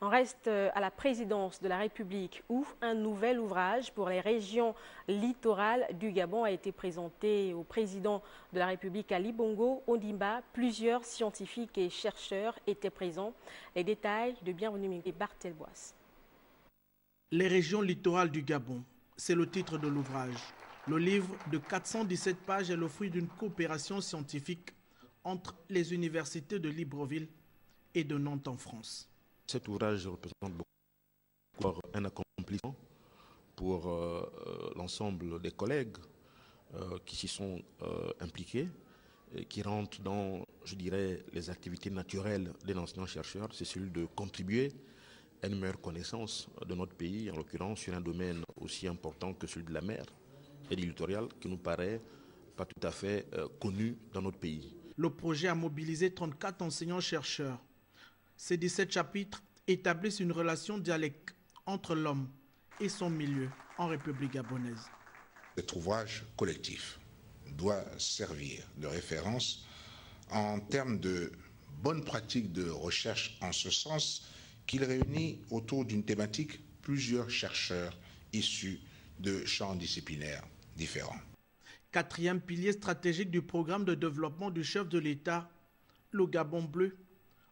On reste à la présidence de la République où un nouvel ouvrage pour les régions littorales du Gabon a été présenté au président de la République Ali Bongo Ondimba. Plusieurs scientifiques et chercheurs étaient présents. Les détails de Bienvenue et Barthel Boisse. Les régions littorales du Gabon, c'est le titre de l'ouvrage. Le livre de 417 pages est le fruit d'une coopération scientifique entre les universités de Libreville et de Nantes en France. Cet ouvrage représente beaucoup un accomplissement pour l'ensemble des collègues qui s'y sont impliqués et qui rentrent dans, je dirais, les activités naturelles des enseignants-chercheurs. C'est celui de contribuer à une meilleure connaissance de notre pays, en l'occurrence sur un domaine aussi important que celui de la mer et du littoral, qui nous paraît pas tout à fait connu dans notre pays. Le projet a mobilisé 34 enseignants-chercheurs. Ces 17 chapitres établissent une relation dialectique entre l'homme et son milieu en République gabonaise. Cet ouvrage collectif doit servir de référence en termes de bonnes pratiques de recherche, en ce sens qu'il réunit autour d'une thématique plusieurs chercheurs issus de champs disciplinaires différents. Quatrième pilier stratégique du programme de développement du chef de l'État, le Gabon bleu,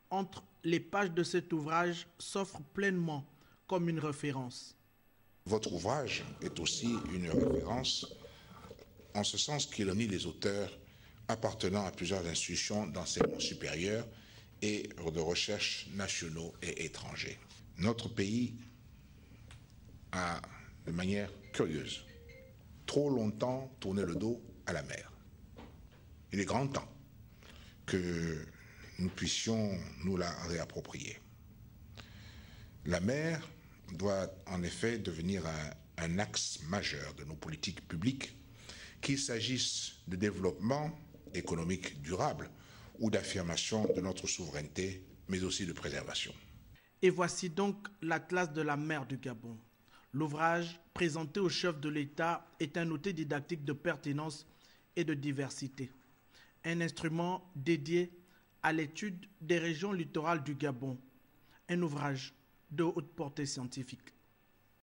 entre les pages de cet ouvrage, s'offre pleinement comme une référence. Votre ouvrage est aussi une référence en ce sens qu'il réunit les auteurs appartenant à plusieurs institutions d'enseignement supérieur et de recherche nationaux et étrangers. Notre pays a, de manière curieuse, trop longtemps tourné le dos à la mer. Il est grand temps que nous puissions nous la réapproprier. La mer doit en effet devenir un axe majeur de nos politiques publiques, qu'il s'agisse de développement économique durable ou d'affirmation de notre souveraineté, mais aussi de préservation. Et voici donc l'Atlas de la mer du Gabon. L'ouvrage présenté au chef de l'État est un outil didactique de pertinence et de diversité. Un instrument dédié à l'étude des régions littorales du Gabon. Un ouvrage de haute portée scientifique.